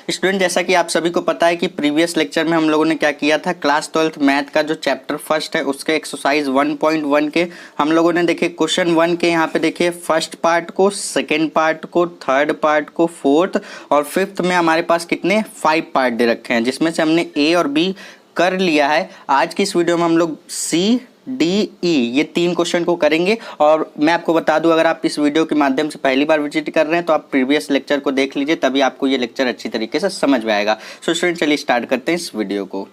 Student, जैसा कि आप सभी को पता है कि प्रीवियस लेक्चर में हम लोगों ने क्या किया था, क्लास 12th मैथ का जो चैप्टर फर्स्ट है उसके एक्सरसाइज 1.1 के हम लोगों ने देखे क्वेश्चन 1 के यहाँ पे देखिए फर्स्ट पार्ट को, सेकेंड पार्ट को, थर्ड पार्ट को, फोर्थ और फिफ्थ में हमारे पास कितने 5 पार्ट दे रखे हैं, जिसमें से हमने ए और बी कर लिया है। आज की इस वीडियो में हम लोग सी डी ई ये 3 क्वेश्चन को करेंगे। और मैं आपको बता दूं, अगर आप इस वीडियो के माध्यम से पहली बार विजिट कर रहे हैं तो आप प्रीवियस लेक्चर को देख लीजिए, तभी आपको ये लेक्चर अच्छी तरीके से समझ में आएगा। सो स्टूडेंट, चलिए स्टार्ट करते हैं इस वीडियो को।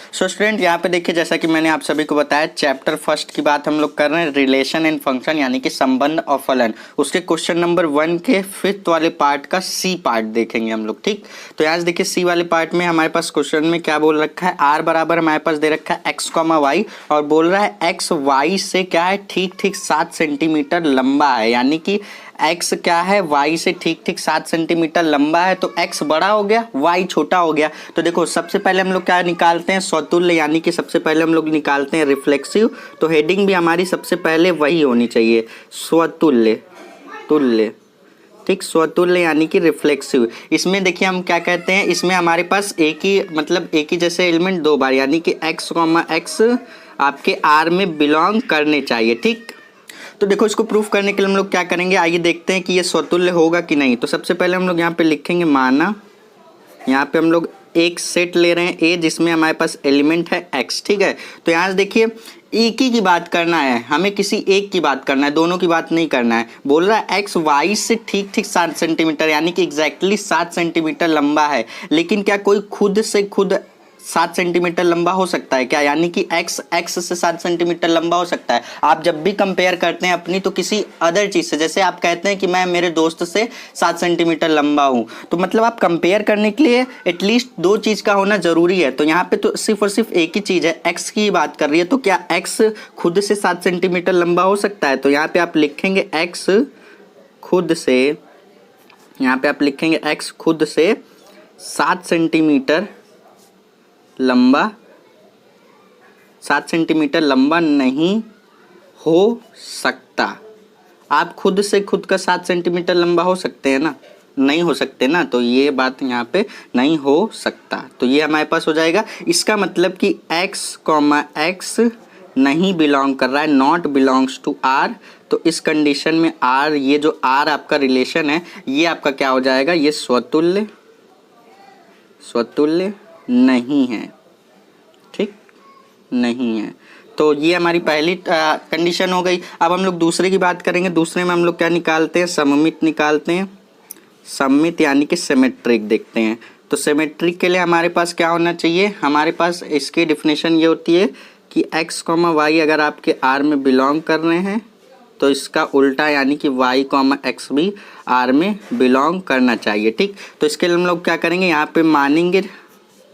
सो स्टूडेंट, यहाँ पे देखिए, जैसा कि मैंने आप सभी को बताया, चैप्टर फर्स्ट की बात हम लोग कर रहे हैं, रिलेशन एंड फंक्शन यानी कि संबंध और फलन। उसके क्वेश्चन नंबर 1 के फिफ्थ वाले पार्ट का सी पार्ट देखेंगे हम लोग। ठीक, तो यहाँ से देखिए सी वाले पार्ट में हमारे पास क्वेश्चन में क्या बोल रखा है, आर बराबर हमारे पास दे रखा है एक्स कॉमा वाई और बोल रहा है एक्स वाई से क्या है, ठीक ठीक 7 सेंटीमीटर लंबा है। यानी कि x क्या है, y से ठीक ठीक 7 सेंटीमीटर लंबा है। तो x बड़ा हो गया, y छोटा हो गया। तो देखो सबसे पहले हम लोग क्या निकालते हैं, स्वतुल्य, यानी कि सबसे पहले हम लोग निकालते हैं रिफ्लेक्सिव। तो हेडिंग भी हमारी सबसे पहले वही होनी चाहिए, स्वतुल्य, तुल्य। ठीक, स्वतुल्य यानी कि रिफ्लेक्सिव। इसमें देखिए हम क्या कहते हैं, इसमें हमारे पास एक ही जैसे एलिमेंट 2 बार, यानी कि x, x आपके r में बिलोंग करने चाहिए। ठीक, तो देखो इसको प्रूफ करने के लिए हम लोग क्या करेंगे, आइए देखते हैं कि ये स्वतुल्य होगा कि नहीं। तो सबसे पहले हम लोग यहाँ पे लिखेंगे, माना यहाँ पे हम लोग एक सेट ले रहे हैं ए, जिसमें हमारे पास एलिमेंट है x। ठीक है, तो यहाँ से देखिए एक ही की बात करना है, हमें किसी एक की बात करना है, दोनों की बात नहीं करना है। बोल रहा है एक्स वाई से ठीक ठीक 7 सेंटीमीटर यानी कि एग्जैक्टली 7 सेंटीमीटर लंबा है। लेकिन क्या कोई खुद से खुद 7 सेंटीमीटर लंबा हो सकता है क्या, यानी कि x से 7 सेंटीमीटर लंबा हो सकता है। आप जब भी कंपेयर करते हैं अपनी तो किसी अदर चीज से, जैसे आप कहते हैं कि मैं मेरे दोस्त से 7 सेंटीमीटर लंबा हूं, तो मतलब आप कंपेयर करने के लिए एटलीस्ट 2 चीज का होना जरूरी है। तो यहाँ पे तो सिर्फ और सिर्फ एक ही चीज है, x की बात कर रही है। तो क्या x खुद से 7 सेंटीमीटर लंबा हो सकता है? तो यहाँ पे आप लिखेंगे x खुद से, यहाँ पे आप लिखेंगे x खुद से 7 सेंटीमीटर लंबा, 7 सेंटीमीटर लंबा नहीं हो सकता। आप खुद से खुद का 7 सेंटीमीटर लंबा हो सकते हैं ना? नहीं हो सकते ना, तो ये बात यहाँ पे नहीं हो सकता। तो ये हमारे पास हो जाएगा। इसका मतलब कि x, नहीं बिलोंग कर रहा है, नॉट बिलोंग्स टू r। तो इस कंडीशन में r, ये जो r आपका रिलेशन है, ये आपका क्या हो जाएगा, ये स्वतुल्य नहीं है। ठीक, नहीं है। तो ये हमारी पहली कंडीशन हो गई। अब हम लोग दूसरे की बात करेंगे। दूसरे में हम लोग क्या निकालते हैं, सममित निकालते हैं। सममित यानी कि सिमेट्रिक देखते हैं। तो सिमेट्रिक के लिए हमारे पास क्या होना चाहिए, हमारे पास इसकी डिफिनेशन ये होती है कि x, y अगर आपके r में बिलोंग कर रहे हैं तो इसका उल्टा यानी कि y, x भी r में बिलोंग करना चाहिए। ठीक, तो इसके लिए हम लोग क्या करेंगे, यहाँ पे मानेंगे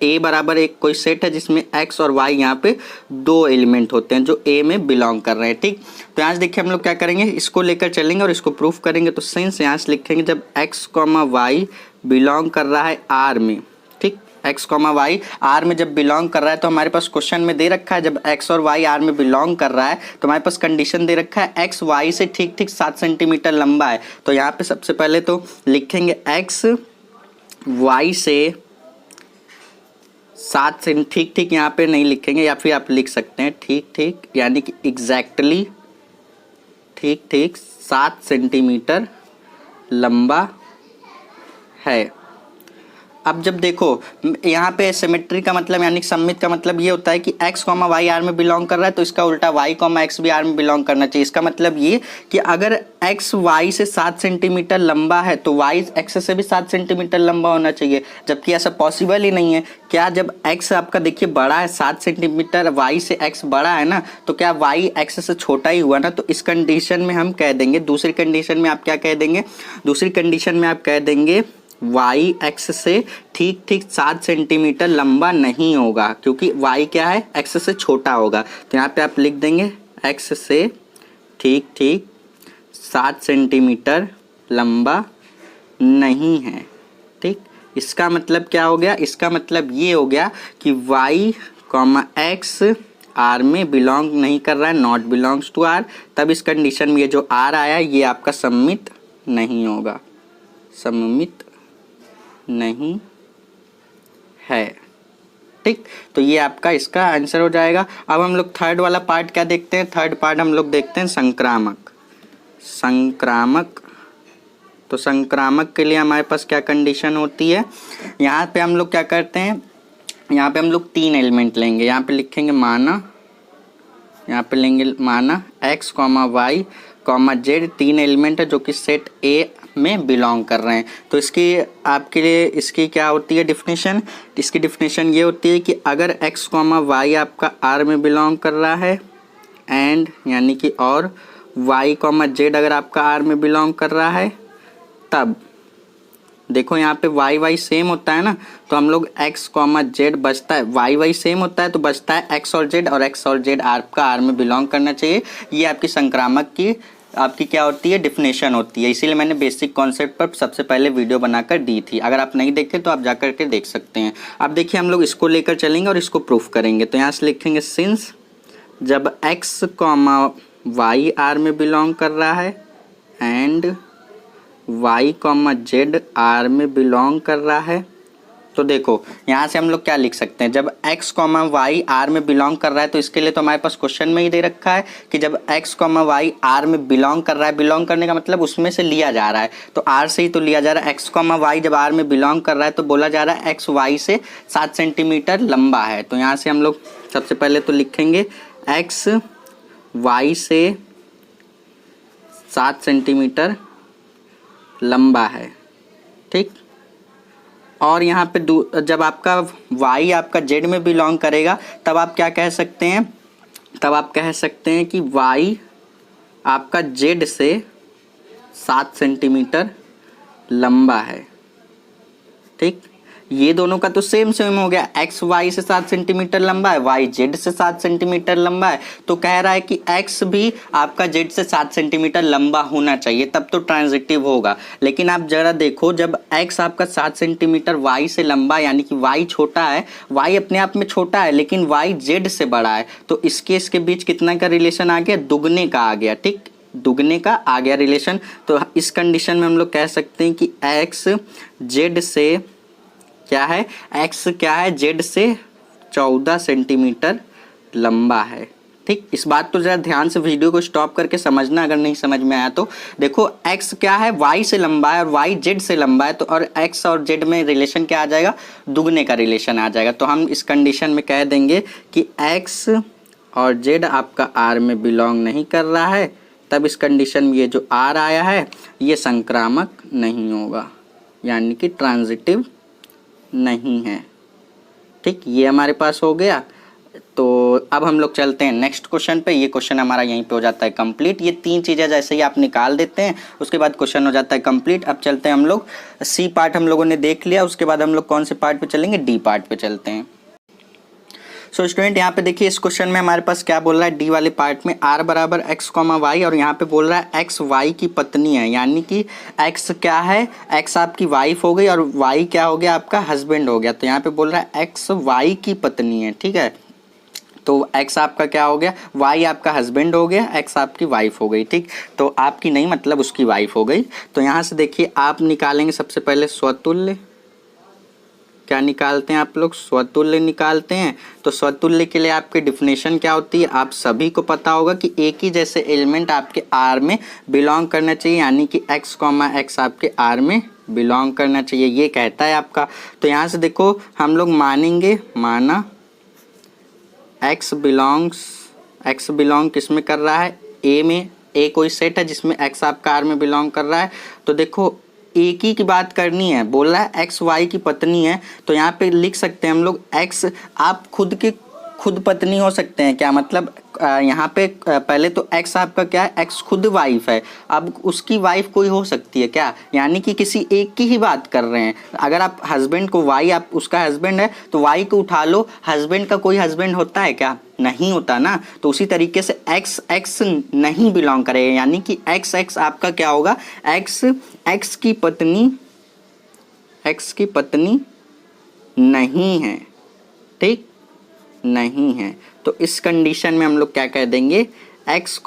a बराबर एक कोई सेट है जिसमें x और y यहाँ पे 2 एलिमेंट होते हैं जो a में बिलोंग कर रहे हैं। ठीक, तो यहाँ से देखिए हम लोग क्या करेंगे, इसको लेकर चलेंगे और इसको प्रूफ करेंगे। तो सिंस यहाँ से लिखेंगे जब x, y बिलोंग कर रहा है r में, ठीक, x, y r में जब बिलोंग कर रहा है, तो हमारे पास क्वेश्चन में दे रखा है जब x और y r में बिलोंग कर रहा है तो हमारे पास कंडीशन दे रखा है x y से ठीक ठीक 7 सेंटीमीटर लंबा है। तो यहाँ पे सबसे पहले तो लिखेंगे x y से 7 से ठीक ठीक, यहाँ पे नहीं लिखेंगे, या फिर आप लिख सकते हैं ठीक ठीक यानी कि एग्जैक्टली ठीक ठीक 7 सेंटीमीटर लंबा है। अब जब देखो यहाँ पे सिमेट्री का मतलब यानी सममित का मतलब ये होता है कि x, y r में बिलोंग कर रहा है तो इसका उल्टा y, x भी r में बिलोंग करना चाहिए। इसका मतलब ये कि अगर x y से 7 सेंटीमीटर लंबा है तो y x से भी 7 सेंटीमीटर लंबा होना चाहिए, जबकि ऐसा पॉसिबल ही नहीं है। क्या जब x आपका देखिए बड़ा है 7 सेंटीमीटर, y से x बड़ा है ना, तो क्या y x से छोटा ही हुआ ना। तो इस कंडीशन में हम कह देंगे, दूसरी कंडीशन में आप क्या कह देंगे, दूसरी कंडीशन में आप कह देंगे y x से ठीक ठीक 7 सेंटीमीटर लंबा नहीं होगा, क्योंकि y क्या है, x से छोटा होगा। तो यहाँ पे आप लिख देंगे x से ठीक ठीक 7 सेंटीमीटर लंबा नहीं है। ठीक, इसका मतलब क्या हो गया, इसका मतलब ये हो गया कि y, x r में बिलोंग नहीं कर रहा है, नॉट बिलोंग्स टू r। तब इस कंडीशन में ये जो r आया ये आपका सममित नहीं होगा, सममित नहीं है। ठीक, तो ये आपका इसका आंसर हो जाएगा। अब हम लोग थर्ड वाला पार्ट क्या देखते हैं, थर्ड पार्ट हम लोग देखते हैं संक्रामक। संक्रामक, तो संक्रामक के लिए हमारे पास क्या कंडीशन होती है, यहाँ पे हम लोग क्या करते हैं, यहाँ पे हम लोग 3 एलिमेंट लेंगे, यहाँ पे लिखेंगे माना, यहाँ पे लेंगे माना x, y, z, 3 एलिमेंट है जो कि सेट A में बिलोंग कर रहे हैं। तो इसकी आपके लिए इसकी क्या होती है डिफिनेशन, इसकी डिफिनेशन ये होती है कि अगर x, y आपका R में बिलोंग कर रहा है एंड यानी कि और y, z अगर आपका R में बिलोंग कर रहा है, तब देखो यहाँ पे y सेम होता है ना, तो हम लोग x, z बचता है, y सेम होता है तो बचता है x और z आपका R में बिलोंग करना चाहिए। ये आपकी संक्रामक की आपकी क्या होती है डिफिनेशन होती है, इसीलिए मैंने बेसिक कॉन्सेप्ट पर सबसे पहले वीडियो बनाकर दी थी। अगर आप नहीं देखे तो आप जाकर के देख सकते हैं। अब देखिए हम लोग इसको लेकर चलेंगे और इसको प्रूफ करेंगे। तो यहाँ से लिखेंगे सिंस जब x, y R में बिलोंग कर रहा है एंड y, z R में बिलोंग कर रहा है, तो देखो यहाँ से हम लोग क्या लिख सकते हैं, जब x, y R में बिलोंग कर रहा है, तो इसके लिए तो हमारे पास क्वेश्चन में ही दे रखा है कि जब x, y R में बिलोंग कर रहा है, बिलोंग करने का मतलब उसमें से लिया जा रहा है, तो R से ही तो लिया जा रहा है। x, y जब R में बिलोंग कर रहा है तो बोला जा रहा है x y से 7 सेंटीमीटर लंबा है। तो यहाँ से हम लोग सबसे पहले तो लिखेंगे x y से 7 सेंटीमीटर लंबा है। ठीक, और यहाँ पे जब आपका y आपका z में बिलोंग करेगा तब आप क्या कह सकते हैं, तब आप कह सकते हैं कि y आपका z से 7 सेंटीमीटर लंबा है। ठीक, ये दोनों का तो सेम हो गया, x y से 7 सेंटीमीटर लंबा है, y z से 7 सेंटीमीटर लंबा है, तो कह रहा है कि x भी आपका z से 7 सेंटीमीटर लंबा होना चाहिए तब तो ट्रांजिटिव होगा। लेकिन आप जरा देखो, जब x आपका 7 सेंटीमीटर y से लंबा यानी कि y छोटा है, y अपने आप में छोटा है लेकिन y z से बड़ा है, तो इसके बीच कितना का रिलेशन आ गया, दुगने का आ गया। ठीक, दुगने का आ गया रिलेशन। तो इस कंडीशन में हम लोग कह सकते हैं कि x z से क्या है, x क्या है, z से 14 सेंटीमीटर लंबा है। ठीक, इस बात तो जरा ध्यान से वीडियो को स्टॉप करके समझना अगर नहीं समझ में आया तो। देखो x क्या है, y से लंबा है और y z से लंबा है, तो और x और z में रिलेशन क्या आ जाएगा, दुगने का रिलेशन आ जाएगा। तो हम इस कंडीशन में कह देंगे कि x और z आपका R में बिलोंग नहीं कर रहा है, तब इस कंडीशन में ये जो R आया है ये संक्रामक नहीं होगा, यानी कि ट्रांजिटिव नहीं है। ठीक, ये हमारे पास हो गया। तो अब हम लोग चलते हैं नेक्स्ट क्वेश्चन पे। ये क्वेश्चन हमारा यहीं पे हो जाता है कंप्लीट। ये 3 चीज़ें जैसे ही आप निकाल देते हैं उसके बाद क्वेश्चन हो जाता है कंप्लीट। अब चलते हैं हम लोग, सी पार्ट हम लोगों ने देख लिया, उसके बाद हम लोग कौन से पार्ट पे चलेंगे, डी पार्ट पे चलते हैं। सो स्टूडेंट यहाँ पे देखिए इस क्वेश्चन में हमारे पास क्या बोल रहा है, डी वाले पार्ट में r बराबर x, y और यहाँ पे बोल रहा है x y की पत्नी है, यानी कि x क्या है, x आपकी वाइफ हो गई और y क्या हो गया, आपका हस्बैंड हो गया। तो यहाँ पे बोल रहा है x y की पत्नी है। ठीक है, तो x आपका क्या हो गया, y आपका हस्बैंड हो गया, x आपकी वाइफ हो गई। ठीक, तो आपकी नहीं मतलब उसकी वाइफ हो गई। तो यहाँ से देखिए आप निकालेंगे सबसे पहले स्वतुल्य। क्या निकालते हैं आप लोग, स्वतुल्य निकालते हैं। तो स्वतुल्य के लिए आपकी डिफिनेशन क्या होती है, आप सभी को पता होगा कि एक ही जैसे एलिमेंट आपके R में बिलोंग करना चाहिए, यानी कि x, x आपके R में बिलोंग करना चाहिए, ये कहता है आपका। तो यहाँ से देखो हम लोग मानेंगे, माना x बिलोंग किस में कर रहा है, A में। A कोई सेट है जिसमें x आपका R में बिलोंग कर रहा है। तो देखो एक ही की बात करनी है, बोल रहा है एक्स वाई की पत्नी है, तो यहाँ पे लिख सकते हैं हम लोग एक्स, आप खुद पत्नी हो सकते हैं। क्या मतलब, यहाँ पे पहले तो एक्स आपका क्या है, एक्स खुद वाइफ है, अब उसकी वाइफ कोई हो सकती है क्या, यानी कि किसी एक की ही बात कर रहे हैं। अगर आप हस्बैंड को वाई, आप उसका हस्बैंड है तो वाई को उठा लो, हस्बैंड का कोई हस्बैंड होता है क्या, नहीं होता ना। तो उसी तरीके से एक्स एक्स नहीं बिलोंग करेगा, यानी कि एक्स एक्स आपका क्या होगा, एक्स एक्स की पत्नी नहीं है। ठीक, नहीं है। तो इस कंडीशन में हम लोग क्या कह देंगे, x,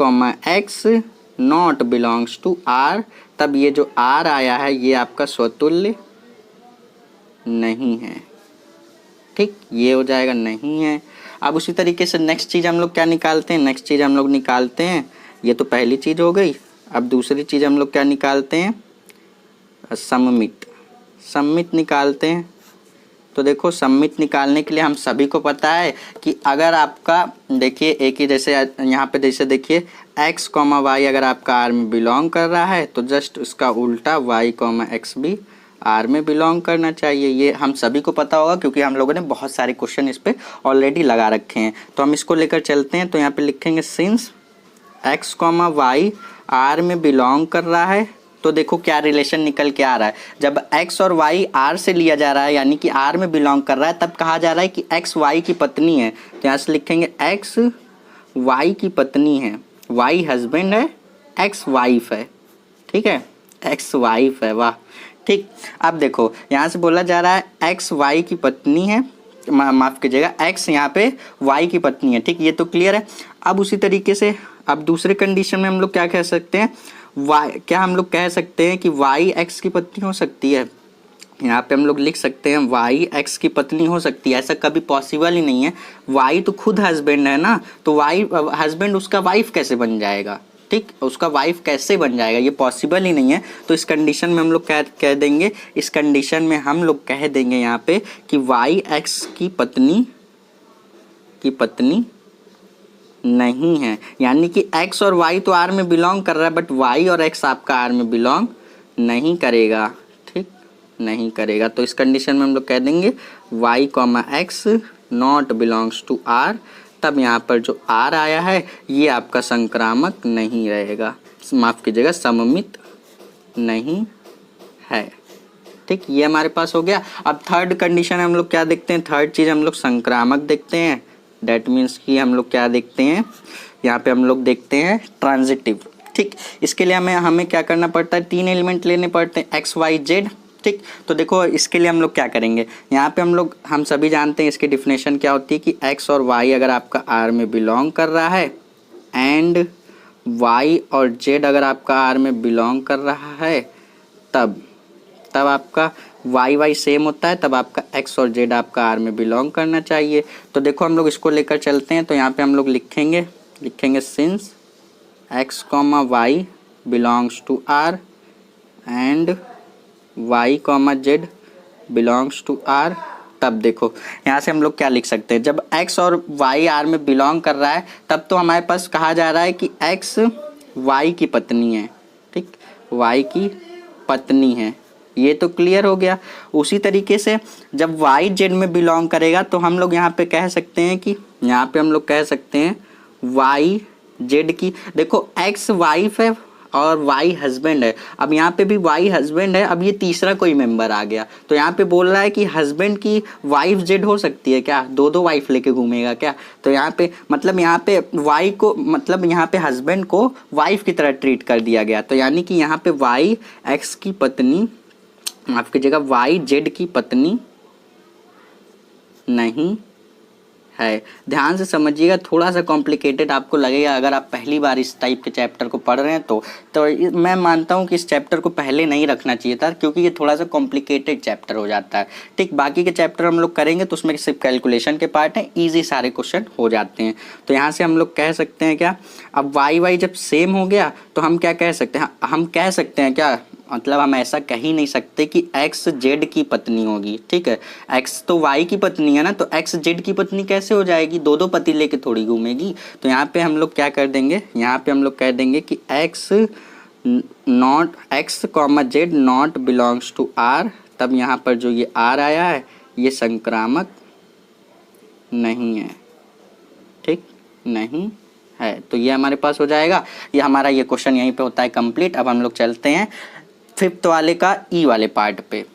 x not belongs to R। तब ये जो R आया है ये आपका स्वतुल्य नहीं है। ठीक, ये हो जाएगा नहीं है। अब उसी तरीके से नेक्स्ट चीज़ हम लोग क्या निकालते हैं, नेक्स्ट चीज़ हम लोग निकालते हैं, ये तो पहली चीज़ हो गई। अब दूसरी चीज़ हम लोग क्या निकालते हैं, सममित। सममित निकालते हैं। तो देखो सममित निकालने के लिए हम सभी को पता है कि अगर आपका देखिए एक ही जैसे यहाँ पे जैसे देखिए x, y अगर आपका r में बिलोंग कर रहा है तो जस्ट उसका उल्टा y, x भी r में बिलोंग करना चाहिए। ये हम सभी को पता होगा क्योंकि हम लोगों ने बहुत सारे क्वेश्चन इस पे ऑलरेडी लगा रखे हैं। तो हम इसको लेकर चलते हैं। तो यहाँ पे लिखेंगे सिंस x, y r में बिलोंग कर रहा है, तो देखो क्या रिलेशन निकल के आ रहा है। जब x और y r से लिया जा रहा है यानी कि r में बिलोंग कर रहा है, तब कहा जा रहा है कि x y की पत्नी है। तो यहाँ से लिखेंगे x y की पत्नी है, y हस्बैंड है, x वाइफ है। ठीक है, x वाइफ है, वाह। ठीक, अब देखो यहाँ से बोला जा रहा है x y की पत्नी है, माफ़ कीजिएगा x यहाँ पे y की पत्नी है। ठीक, ये तो क्लियर है। अब उसी तरीके से अब दूसरे कंडीशन में हम लोग क्या कह सकते हैं, क्या हम लोग कह सकते हैं कि y x की पत्नी हो सकती है। यहाँ पे हम लोग लिख सकते हैं y x की पत्नी हो सकती है। ऐसा कभी पॉसिबल ही नहीं है। y तो खुद हस्बैंड है ना, तो y हस्बैंड उसका वाइफ कैसे बन जाएगा। ठीक, उसका वाइफ कैसे बन जाएगा, ये पॉसिबल ही नहीं है। तो इस कंडीशन में हम लोग क्या कह देंगे, इस कंडीशन में हम लोग कह देंगे यहाँ पे कि y x की पत्नी नहीं है। यानी कि x और y तो r में बिलोंग कर रहा है, बट y और x आपका r में बिलोंग नहीं करेगा। ठीक, नहीं करेगा। तो इस कंडीशन में हम लोग कह देंगे y, x not belongs to r। तब यहाँ पर जो r आया है ये आपका संक्रामक नहीं रहेगा, माफ़ कीजिएगा सममित नहीं है। ठीक, ये हमारे पास हो गया। अब थर्ड कंडीशन हम लोग क्या देखते हैं, थर्ड चीज़ हम लोग संक्रामक देखते हैं। डैट मीन्स कि हम लोग क्या देखते हैं, यहाँ पे हम लोग देखते हैं ट्रांजिटिव। ठीक, इसके लिए हमें क्या करना पड़ता है, 3 एलिमेंट लेने पड़ते हैं x y z। ठीक, तो देखो इसके लिए हम लोग क्या करेंगे, यहाँ पे हम सभी जानते हैं इसकी डिफिनेशन क्या होती है कि x और y अगर आपका r में बिलोंग कर रहा है एंड y और z अगर आपका r में बिलोंग कर रहा है, तब आपका y सेम होता है, तब आपका x और z आपका r में बिलोंग करना चाहिए। तो देखो हम लोग इसको लेकर चलते हैं। तो यहाँ पे हम लोग लिखेंगे since x, y belongs to r and y, z belongs to r। तब देखो यहाँ से हम लोग क्या लिख सकते हैं, जब x और y r में बिलोंग कर रहा है तब तो हमारे पास कहा जा रहा है कि x y की पत्नी है। ठीक, y की पत्नी है, ये तो क्लियर हो गया। उसी तरीके से जब y z में बिलोंग करेगा तो हम लोग यहाँ पे कह सकते हैं कि यहाँ पे हम लोग कह सकते हैं y z की, देखो x वाइफ है और y हस्बैंड है। अब यहाँ पे भी y हस्बैंड है, अब ये तीसरा कोई मेंबर आ गया। तो यहाँ पे बोल रहा है कि हस्बैंड की वाइफ z हो सकती है क्या, दो वाइफ लेके घूमेगा क्या। तो यहाँ पे मतलब यहाँ पे y को मतलब यहाँ पे हस्बैंड को वाइफ की तरह ट्रीट कर दिया गया। तो यानी कि यहाँ पे y x की पत्नी, माफ कीजिएगा y z की पत्नी नहीं है। ध्यान से समझिएगा, थोड़ा सा कॉम्प्लिकेटेड आपको लगेगा अगर आप पहली बार इस टाइप के चैप्टर को पढ़ रहे हैं तो मैं मानता हूँ कि इस चैप्टर को पहले नहीं रखना चाहिए था, क्योंकि ये थोड़ा सा कॉम्प्लिकेटेड चैप्टर हो जाता है। ठीक, बाकी के चैप्टर हम लोग करेंगे तो उसमें सिर्फ कैलकुलेशन के पार्ट हैं, ईजी सारे क्वेश्चन हो जाते हैं। तो यहाँ से हम लोग कह सकते हैं क्या, अब y जब सेम हो गया तो हम क्या कह सकते हैं, हम कह सकते हैं क्या, मतलब हम ऐसा कह ही नहीं सकते कि x z की पत्नी होगी। ठीक है, x तो y की पत्नी है ना, तो x z की पत्नी कैसे हो जाएगी, दो पति लेके थोड़ी घूमेगी। तो यहाँ पे हम लोग क्या कर देंगे, यहाँ पे हम लोग कह देंगे कि x, z not belongs to r। तब यहाँ पर जो ये r आया है ये संक्रामक नहीं है। ठीक, नहीं है। तो ये हमारे पास हो जाएगा, ये हमारा ये क्वेश्चन यहीं पे होता है कंप्लीट। अब हम लोग चलते हैं 5th वाले का ई वाले पार्ट पे।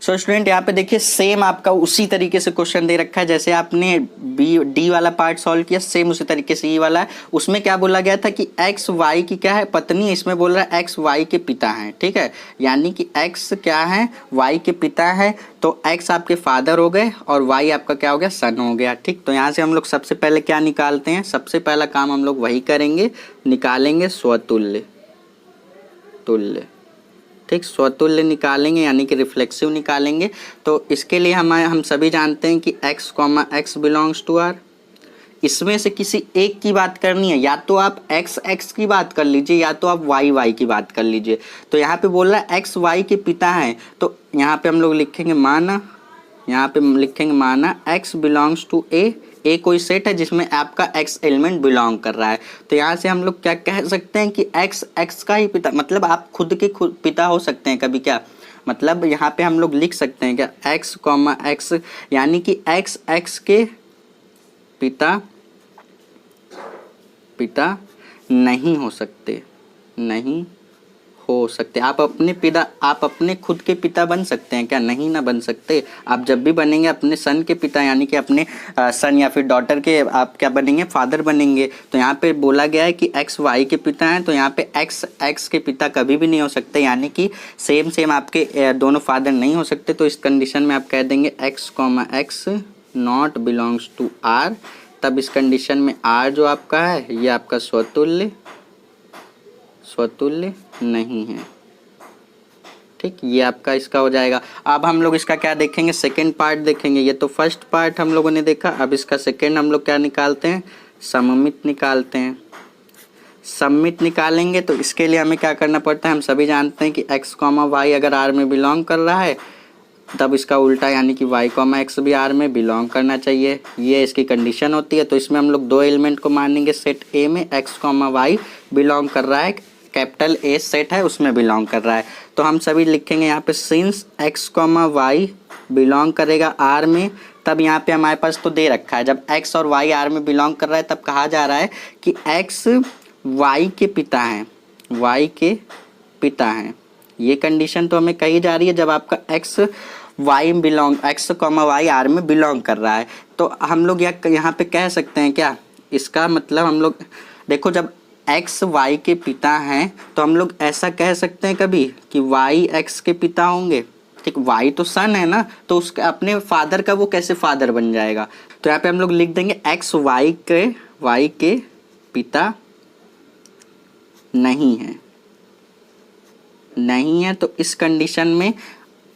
सो स्टूडेंट यहाँ पे देखिए सेम आपका उसी तरीके से क्वेश्चन दे रखा है जैसे आपने डी वाला पार्ट सॉल्व किया, सेम उसी तरीके से ई वाला है। उसमें क्या बोला गया था कि एक्स वाई की क्या है, पत्नी। इसमें बोल रहा है एक्स वाई के पिता हैं। ठीक है, यानी कि एक्स क्या है, वाई के पिता है। तो एक्स आपके फादर हो गए और वाई आपका क्या हो गया, सन हो गया। ठीक, तो यहाँ से हम लोग सबसे पहले क्या निकालते हैं, सबसे पहला काम हम लोग वही करेंगे, निकालेंगे स्वतुल्य। तुल्य ठीक, स्वतुल्य निकालेंगे यानी कि रिफ्लेक्सिव निकालेंगे। तो इसके लिए हम सभी जानते हैं कि x, x belongs to r। इसमें से किसी एक की बात करनी है, या तो आप x x की बात कर लीजिए या तो आप y y की बात कर लीजिए। तो यहाँ पे बोल रहा है x y के पिता हैं, तो यहाँ पे हम लोग लिखेंगे माना, यहाँ पे लिखेंगे माना x बिलोंग्स टू ए कोई सेट है जिसमें आपका x एलिमेंट बिलोंग कर रहा है। तो यहाँ से हम लोग क्या कह सकते हैं कि x x का ही पिता, मतलब आप खुद के खुद पिता हो सकते हैं कभी, क्या मतलब यहाँ पे हम लोग लिख सकते हैं क्या x, x यानी कि x x के पिता नहीं हो सकते, नहीं हो सकते। आप अपने खुद के पिता बन सकते हैं क्या? नहीं ना बन सकते। आप जब भी बनेंगे अपने सन के पिता यानी कि अपने सन या फिर डॉटर के आप क्या बनेंगे? फादर बनेंगे। तो यहाँ पे बोला गया है कि एक्स वाई के पिता हैं, तो यहाँ पे एक्स एक्स के पिता कभी भी नहीं हो सकते, यानी कि सेम आपके दोनों फादर नहीं हो सकते। तो इस कंडीशन में आप कह देंगे x x not belongs to R. तब इस कंडीशन में आर जो आपका है ये आपका स्वतुल्य नहीं है। ठीक, ये आपका इसका हो जाएगा। अब हम लोग इसका क्या देखेंगे? सेकेंड पार्ट देखेंगे। ये तो फर्स्ट पार्ट हम लोगों ने देखा, अब इसका सेकेंड हम लोग क्या निकालते हैं? सममित निकालते हैं। सममित निकालेंगे तो इसके लिए हमें क्या करना पड़ता है? हम सभी जानते हैं कि x, y अगर R में बिलोंग कर रहा है तब इसका उल्टा यानी कि y, x भी R में बिलोंग करना चाहिए। ये इसकी कंडीशन होती है। तो इसमें हम लोग दो एलिमेंट को मानेंगे सेट A में, x, y बिलोंग कर रहा है, कैपिटल A सेट है उसमें बिलोंग कर रहा है। तो हम सभी लिखेंगे यहाँ पे सिंस x, y बिलोंग करेगा R में, तब यहाँ पे हमारे पास तो दे रखा है जब x और y R में बिलोंग कर रहा है तब कहा जा रहा है कि x y के पिता हैं, y के पिता हैं। ये कंडीशन तो हमें कही जा रही है जब आपका x y R में बिलोंग कर रहा है। तो हम लोग यहाँ पे कह सकते हैं क्या? इसका मतलब हम लोग देखो, जब x y के पिता हैं तो हम लोग ऐसा कह सकते हैं कभी कि y x के पिता होंगे। ठीक, y तो सन है ना, तो उसके अपने फादर का वो कैसे फादर बन जाएगा? तो यहाँ पे हम लोग लिख देंगे x y के पिता नहीं है। तो इस कंडीशन में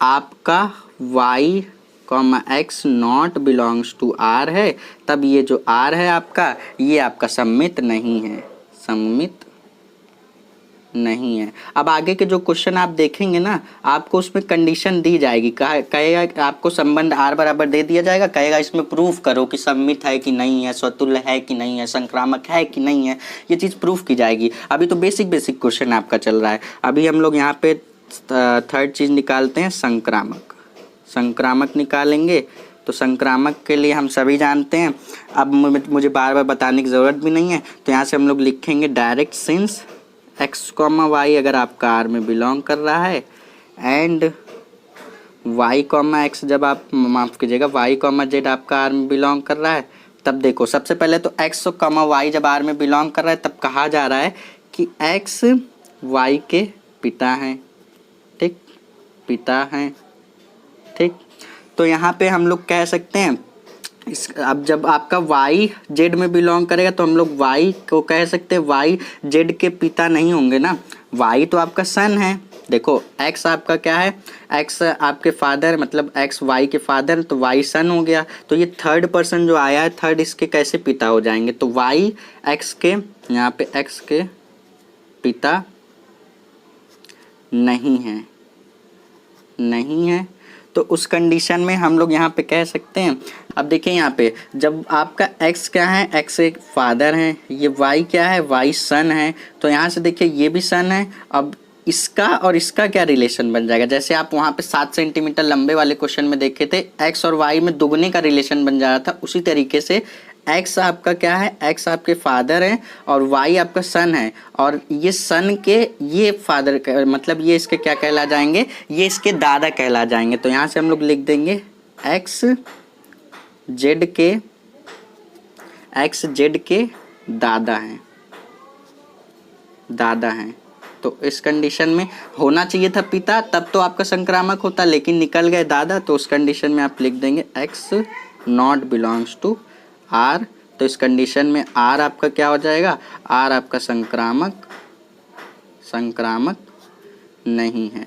आपका y, x not belongs to R है। तब ये जो R है आपका, ये आपका सममित नहीं है। अब आगे के जो क्वेश्चन आप देखेंगे ना, आपको उसमें कंडीशन दी जाएगी, कहेगा आपको संबंध R बराबर दे दिया जाएगा, कहेगा इसमें प्रूफ करो कि सममित है कि नहीं है, स्वतुल्य है कि नहीं है, संक्रामक है कि नहीं है, ये चीज़ प्रूफ की जाएगी। अभी तो बेसिक क्वेश्चन आपका चल रहा है। अभी हम लोग यहाँ पे थर्ड चीज़ निकालते हैं, संक्रामक निकालेंगे। तो संक्रामक के लिए हम सभी जानते हैं, अब मुझे बार बार बताने की ज़रूरत भी नहीं है। तो यहाँ से हम लोग लिखेंगे डायरेक्ट सिंस x, y अगर आपका R में बिलोंग कर रहा है एंड y, x जब आप माफ़ कीजिएगा y, z आपका R में बिलोंग कर रहा है, तब देखो सबसे पहले तो x, y जब R में बिलोंग कर रहा है तब कहा जा रहा है कि x y के पिता हैं। ठीक, पिता हैं। ठीक, तो यहाँ पे हम लोग कह सकते हैं अब जब आपका y z में बिलोंग करेगा तो हम लोग y को कह सकते हैं y z के पिता नहीं होंगे ना, y तो आपका सन है। देखो x आपका क्या है? x आपके फादर, मतलब x y के फादर, तो y सन हो गया। तो ये थर्ड पर्सन जो आया है, थर्ड इसके कैसे पिता हो जाएंगे? तो y x के, यहाँ पे x के पिता नहीं है। तो उस कंडीशन में हम लोग यहाँ पे कह सकते हैं, अब देखिए यहाँ पे जब आपका x क्या है? x एक फादर है, ये y क्या है? y सन है। तो यहाँ से देखिए ये भी सन है। अब इसका और इसका क्या रिलेशन बन जाएगा? जैसे आप वहाँ पे 7 सेंटीमीटर लंबे वाले क्वेश्चन में देखे थे, x और y में दुगने का रिलेशन बन जा रहा था, उसी तरीके से x आपका क्या है? x आपके फादर हैं और y आपका सन है, और ये सन के ये फादर का मतलब ये इसके क्या कहला जाएंगे? ये इसके दादा कहला जाएंगे। तो यहाँ से हम लोग लिख देंगे x z के दादा हैं। तो इस कंडीशन में होना चाहिए था पिता, तब तो आपका संक्रामक होता, लेकिन निकल गए दादा। तो उस कंडीशन में आप लिख देंगे x not belongs to R। तो इस कंडीशन में R आपका क्या हो जाएगा? R आपका संक्रामक नहीं है।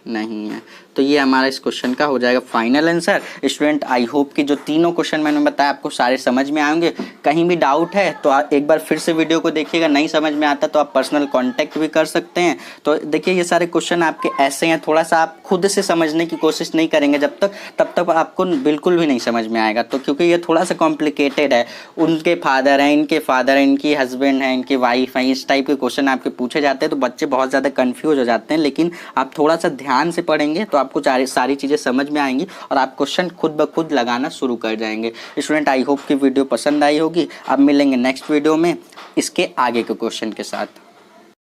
नहीं है। तो ये हमारा इस क्वेश्चन का हो जाएगा final answer. Student I hope कि जो तीनों क्वेश्चन मैंने बताया आपको सारे समझ में आएंगे। कहीं भी डाउट है तो आप एक बार फिर से वीडियो को देखिएगा, नहीं समझ में आता तो आप पर्सनल कांटेक्ट भी कर सकते हैं। तो देखिए ये सारे क्वेश्चन आपके ऐसे हैं, थोड़ा सा आप खुद से समझने की कोशिश नहीं करेंगे जब तक, तब तक आपको बिल्कुल भी नहीं समझ में आएगा। तो क्योंकि ये थोड़ा सा कॉम्प्लिकेटेड है, उनके फादर हैं, इनके फादर हैं, इनकी हस्बैंड हैं, इनकी वाइफ हैं, इस टाइप के क्वेश्चन आपके पूछे जाते हैं तो बच्चे बहुत ज़्यादा कन्फ्यूज हो जाते हैं। लेकिन आप थोड़ा सा ध्यान से पढ़ेंगे तो आपको सारी चीज़ें समझ में आएंगी और आप क्वेश्चन खुद ब खुद लगाना शुरू कर जाएंगे। स्टूडेंट आई होप कि वीडियो पसंद आई होगी। अब मिलेंगे नेक्स्ट वीडियो में इसके आगे के क्वेश्चन के साथ।